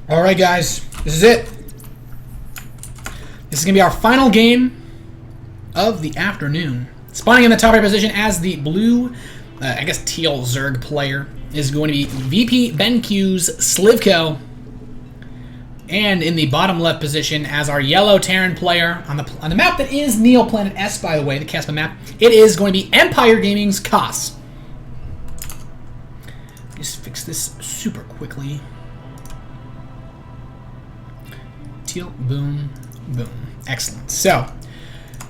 All right, guys, this is it. This is going to be our final game of the afternoon. Spawning in the top right position as the blue, I guess teal Zerg player is going to be VPbenQsLivko. And in the bottom left position as our yellow Terran player on the map that is Empire.Kas, by the way, the Caspa map, it is going to be Empire.Kas. Just fix this super quickly. Teal, boom, boom. Excellent. So,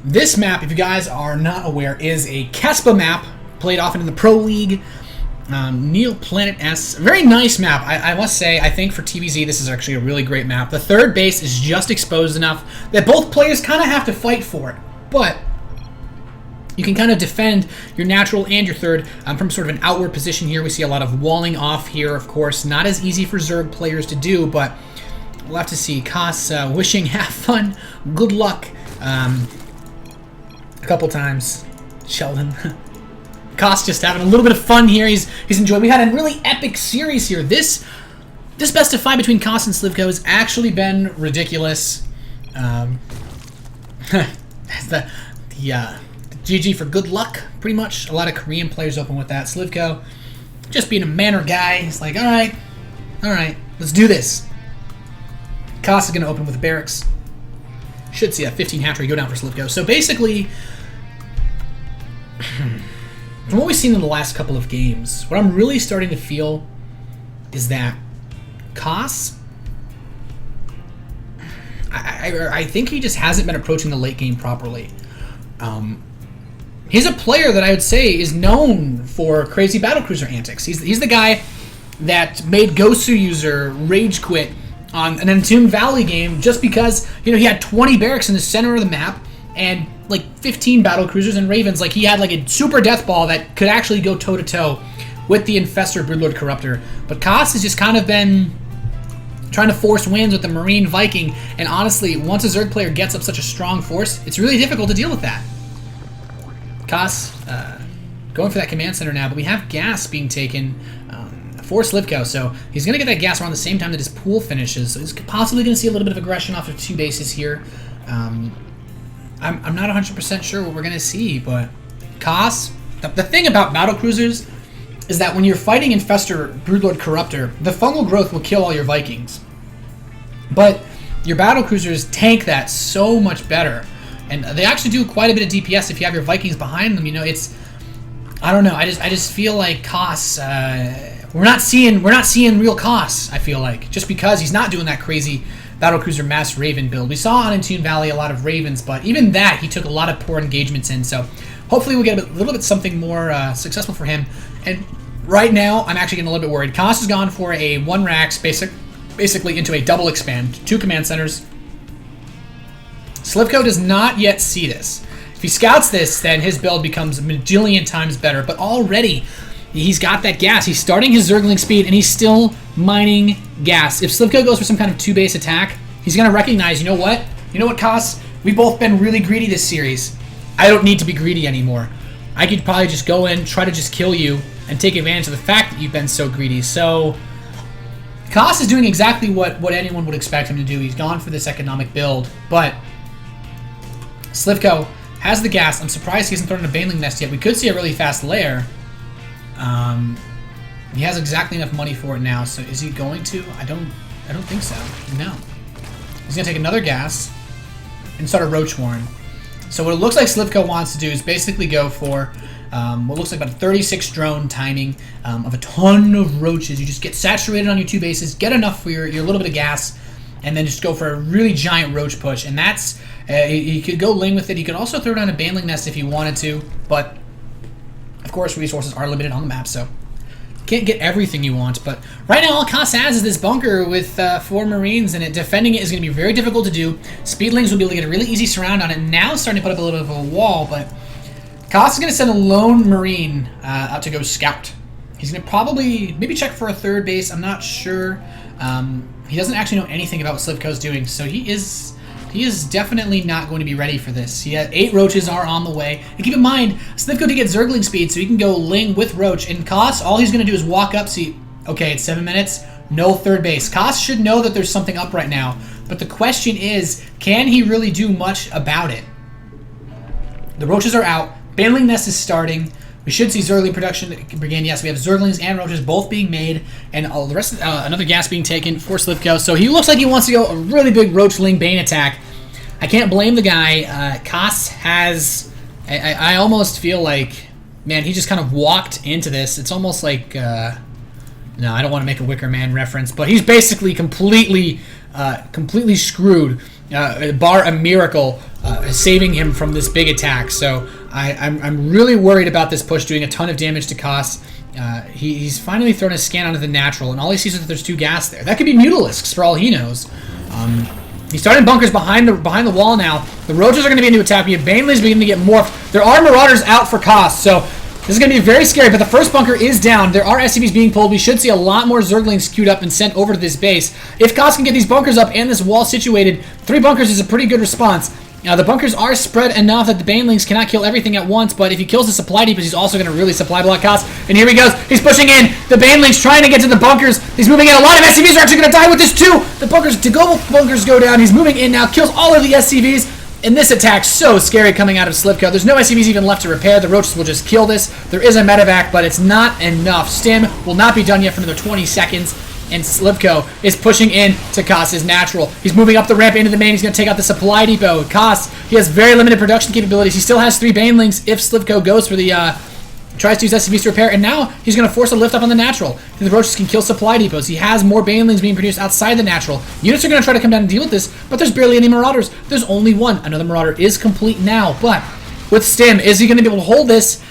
this map, if you guys are not aware, is a Caspa map played often in the Pro League. Empire.Kas, very nice map. I must say, I think for TvZ this is actually a really great map. The third base is just exposed enough that both players kind of have to fight for it, but you can kind of defend your natural and your third from sort of an outward position here. We see a lot of walling off here, of course. Not as easy for Zerg players to do, but we'll have to see. Kas wishing have fun, good luck a couple times. Sheldon. Kas just having a little bit of fun here. He's enjoying. We had a really epic series here. This best of 5 between Kas and Slivko has actually been ridiculous. the GG for good luck, pretty much. A lot of Korean players open with that. Slivko just being a manner guy. He's like, all right, let's do this. Kas is going to open with barracks. Should see a 15 hatchery go down for Slivko. So basically, from what we've seen in the last couple of games, what I'm really starting to feel is that Kas, I think he just hasn't been approaching the late game properly. He's a player that I would say is known for crazy battlecruiser antics. He's the guy that made Gosu user rage quit on an Entombed Valley game just because he had 20 barracks in the center of the map and like 15 battlecruisers and Ravens. Like he had like a super death ball that could actually go toe to toe with the Infestor Broodlord Corruptor. But Kas has just kind of been trying to force wins with the Marine Viking, and honestly, once a Zerg player gets up such a strong force, it's really difficult to deal with that. Kas going for that command center now, but we have gas being taken for Slivko, so he's going to get that gas around the same time that his pool finishes. So he's possibly going to see a little bit of aggression off of 2 bases here. I'm not 100% sure what we're going to see, but Kas, the thing about battlecruisers is that when you're fighting Infestor Broodlord Corruptor, the fungal growth will kill all your Vikings. But your battlecruisers tank that so much better. And they actually do quite a bit of DPS if you have your Vikings behind them. It's, I don't know, I just feel like Kas, we're not seeing real Kas, I feel like, just because he's not doing that crazy battlecruiser mass Raven build. We saw on Entombed Valley a lot of Ravens, but even that he took a lot of poor engagements in. So hopefully we'll get a little bit something more successful for him. And right now I'm actually getting a little bit worried. Kas has gone for a 1 Rax basically into a double expand, 2 command centers. Slivko does not yet see this. If he scouts this, then his build becomes a bajillion times better. But already he's got that gas. He's starting his Zergling speed, and he's still mining gas. If Slivko goes for some kind of 2-base attack, he's going to recognize, you know what, Kas? We've both been really greedy this series. I don't need to be greedy anymore. I could probably just go in, try to just kill you, and take advantage of the fact that you've been so greedy. So Kas is doing exactly what anyone would expect him to do. He's gone for this economic build, but Slivko has the gas. I'm surprised he hasn't thrown in a Baneling Nest yet. We could see a really fast lair. He has exactly enough money for it now, so is he going to? I don't think so. No. He's going to take another gas and start a Roach Warren. So what it looks like Slivko wants to do is basically go for what looks like about a 36 drone timing of a ton of roaches. You just get saturated on your 2 bases, get enough for your little bit of gas, and then just go for a really giant roach push. And that's, he could go Ling with it. He could also throw down a Baneling Nest if he wanted to, but of course resources are limited on the map, so can't get everything you want. But right now all Kas has is this bunker with 4 Marines, and defending it is going to be very difficult to do. Speedlings will be able to get a really easy surround on it. Now it's starting to put up a little bit of a wall, but Kas is going to send a lone Marine out to go scout. He's going to probably maybe check for a 3rd base. I'm not sure. He doesn't actually know anything about what Slivko's doing, so he is definitely not going to be ready for this. He had 8 roaches are on the way. And keep in mind, Slivko did get Zergling speed, so he can go Ling with Roach. And Kas, all he's going to do is walk up, see, okay, it's 7 minutes. no third base. Kas should know that there's something up right now, but the question is, can he really do much about it? The roaches are out. Baneling Nest is starting. We should see Zergling production begin. Yes, we have Zerglings and roaches both being made, and all the rest of, another gas being taken for Slivko. So he looks like he wants to go a really big Roachling Bane attack. I can't blame the guy. Kas has... I almost feel like, man, he just kind of walked into this. It's almost like... no, I don't want to make a Wicker Man reference, but he's basically completely screwed, bar a miracle saving him from this big attack. So I'm really worried about this push doing a ton of damage to Kas. He's finally thrown a scan onto the natural, and all he sees is that there's 2 gas there. That could be Mutalisks for all he knows. He's starting bunkers behind the wall now. The roaches are going to be into attack. We have Banelings beginning to get morphed. There are Marauders out for Kas, so this is going to be very scary, but the first bunker is down. There are SCVs being pulled. We should see a lot more Zerglings queued up and sent over to this base. If Kas can get these bunkers up and this wall situated, 3 bunkers is a pretty good response. Now, the bunkers are spread enough that the Banelings cannot kill everything at once, but if he kills the supply depots, he's also going to really supply block Kas. And here he goes. He's pushing in. The Banelings trying to get to the bunkers. He's moving in. A lot of SCVs are actually going to die with this, too. The bunkers, to-go bunkers go down. He's moving in now. Kills all of the SCVs. And this attack's so scary coming out of Slivko. There's no SCVs even left to repair. The roaches will just kill this. There is a medevac, but it's not enough. Stim will not be done yet for another 20 seconds. And Slivko is pushing in to Kas's natural. He's moving up the ramp into the main. He's going to take out the supply depot. Kas, he has very limited production capabilities. He still has 3 Banelings if Slivko goes for the... tries to use SCVs to repair, and now he's going to force a lift up on the natural. The roaches can kill supply depots. He has more Banelings being produced outside the natural. Units are going to try to come down and deal with this, but there's barely any Marauders. There's only 1. Another Marauder is complete now, but with Stim, is he going to be able to hold this?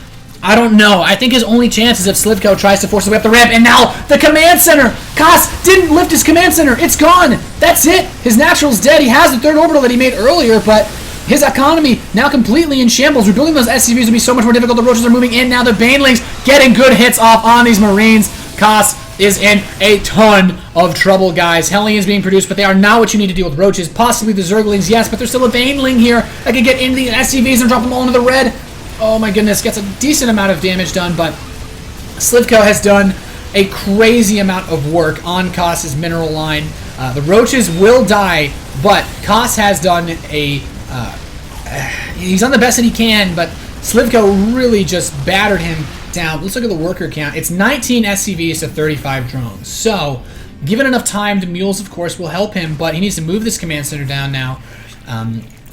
I don't know. I think his only chance is if Slivko tries to force his way up the ramp, and now the command center! Kas didn't lift his command center! It's gone! That's it! His natural's dead. He has the 3rd orbital that he made earlier, but his economy now completely in shambles. Rebuilding those SCVs would be so much more difficult. The roaches are moving in now. The Banelings getting good hits off on these Marines. Kas is in a ton of trouble, guys. Hellions being produced, but they are not what you need to deal with roaches. Possibly the Zerglings, yes, but there's still a Baneling here that can get into the SCVs and drop them all into the red. Oh my goodness, gets a decent amount of damage done, but Slivko has done a crazy amount of work on Kas's mineral line. The roaches will die, but Kas has done a... he's done the best that he can, but Slivko really just battered him down. Let's look at the worker count. It's 19 SCVs to 35 drones. So, given enough time, the mules, of course, will help him, but he needs to move this command center down now.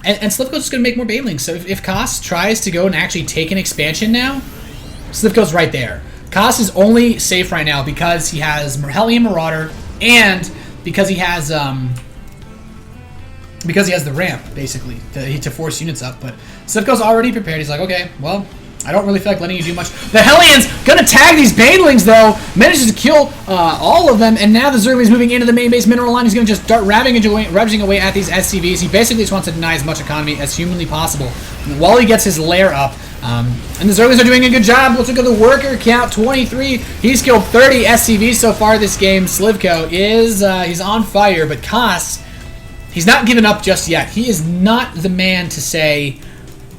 And Slivko's just going to make more Banelings. So if Kas tries to go and actually take an expansion now, Slivko's right there. Kas is only safe right now because he has Hellion Marauder and because he has the ramp, basically, to force units up. But Slivko's already prepared. He's like, okay, well, I don't really feel like letting you do much. The Hellions gonna tag these Banelings, though. Manages to kill all of them, and now the Zergling's moving into the main base mineral line. He's gonna just start ravaging away at these SCVs. He basically just wants to deny as much economy as humanly possible while he gets his lair up. And the Zerglings are doing a good job. Let's look at the worker count, 23. He's killed 30 SCVs so far this game. Slivko is he's on fire, but Kas, he's not given up just yet. He is not the man to say,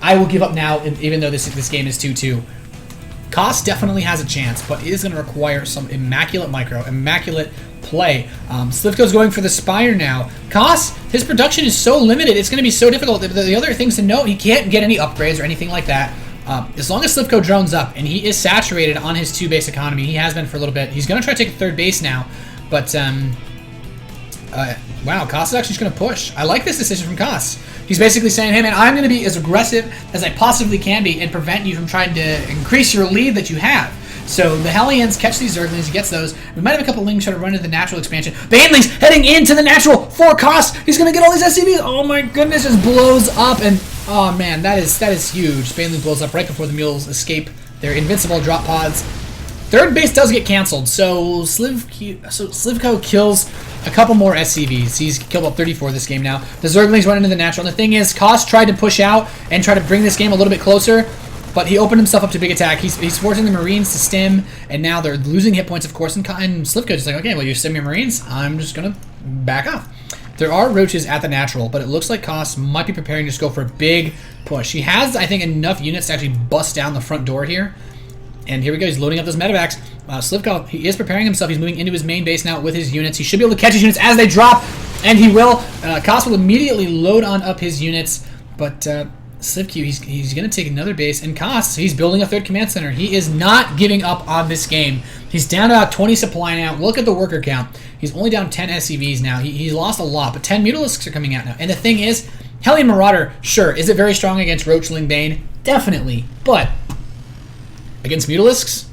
I will give up now, even though this game is 2-2. Kas definitely has a chance, but it is going to require some immaculate play. Slivko's going for the Spire now. Kas, his production is so limited, it's going to be so difficult. The other things to note, he can't get any upgrades or anything like that. As long as Slivko drones up, and he is saturated on his 2-base economy, he has been for a little bit. He's going to try to take a 3rd base now, but wow, Kas is actually just going to push. I like this decision from Kas. He's basically saying, hey man, I'm going to be as aggressive as I possibly can be and prevent you from trying to increase your lead that you have. So the Hellions catch these Zerglings, he gets those. We might have a couple Lings try to run into the natural expansion. Banelings heading into the natural for Kas. He's going to get all these SCVs. Oh my goodness, just blows up. And oh man, that is huge. Baneling blows up right before the mules escape their invincible drop pods. 3rd base does get canceled, so Slivko kills a couple more SCVs. He's killed about 34 this game now. The Zerglings run into the natural. And the thing is, Kas tried to push out and try to bring this game a little bit closer, but he opened himself up to big attack. He's forcing the Marines to stim, and now they're losing hit points, of course, and Slivko's just like, okay, well, you stim your Marines, I'm just going to back off. There are roaches at the natural, but it looks like Kas might be preparing to just go for a big push. He has, I think, enough units to actually bust down the front door here. And here we go. He's loading up those medevacs. Slivko, he is preparing himself. He's moving into his main base now with his units. He should be able to catch his units as they drop, and he will. Kas will immediately load on up his units, but Slivko, he's going to take another base. And Kas, he's building a third command center. He is not giving up on this game. He's down to about 20 supply now. Look at the worker count. He's only down 10 SCVs now. He's lost a lot, but 10 Mutalisks are coming out now. And the thing is, Hellion Marauder, sure, is it very strong against Roachling Bane? Definitely, but against Mutalisks,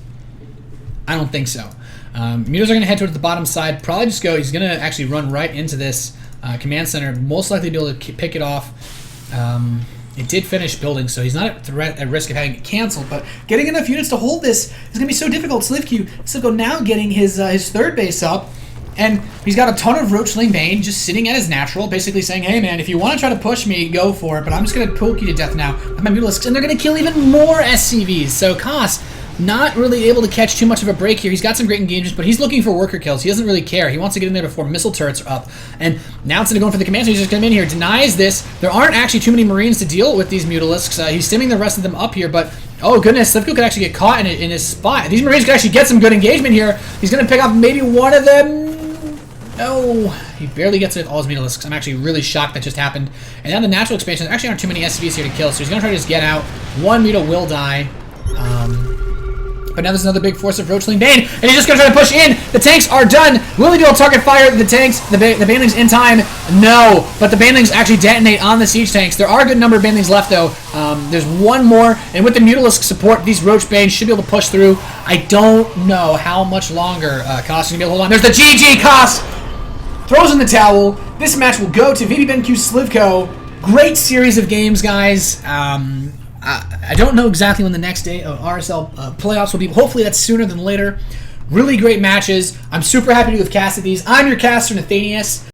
I don't think so. Mutas are going to head towards the bottom side. Probably just go. He's going to actually run right into this command center. Most likely be able to pick it off. It did finish building, so he's not at risk of having it canceled. But getting enough units to hold this is going to be so difficult. Slivko now getting his third base up. And he's got a ton of Roachling Bane just sitting at his natural, basically saying, hey man, if you want to try to push me, go for it, but I'm just going to poke you to death now with my Mutalisks, and they're going to kill even more SCVs. So Kas, not really able to catch too much of a break here. He's got some great engagements, but he's looking for worker kills. He doesn't really care. He wants to get in there before missile turrets are up. And now instead of going for the command center, he's just come in here, denies this. There aren't actually too many Marines to deal with these Mutalisks. He's stimming the rest of them up here, but oh goodness, Slivko could actually get caught in his spot. These Marines could actually get some good engagement here. He's going to pick off maybe one of them. No, he barely gets it with all his Mutalisks. I'm actually really shocked that just happened. And now the natural expansion, there actually aren't too many SCVs here to kill, so he's going to try to just get out. One Muta will die. But now there's another big force of Roachling Bane, and he's just going to try to push in. The tanks are done. Will he be able to target fire the tanks, the Banelings in time? No, but the Banelings actually detonate on the siege tanks. There are a good number of Banelings left, though. There's one more, and with the Mutalisk support, these Roach Banes should be able to push through. I don't know how much longer Kas is going to be able to hold on. There's the GG Kas! Throws in the towel. This match will go to VPbenQsLivko. Great series of games, guys. I don't know exactly when the next day of RSL playoffs will be. Hopefully that's sooner than later. Really great matches. I'm super happy to have casted these. I'm your caster, Nathanias.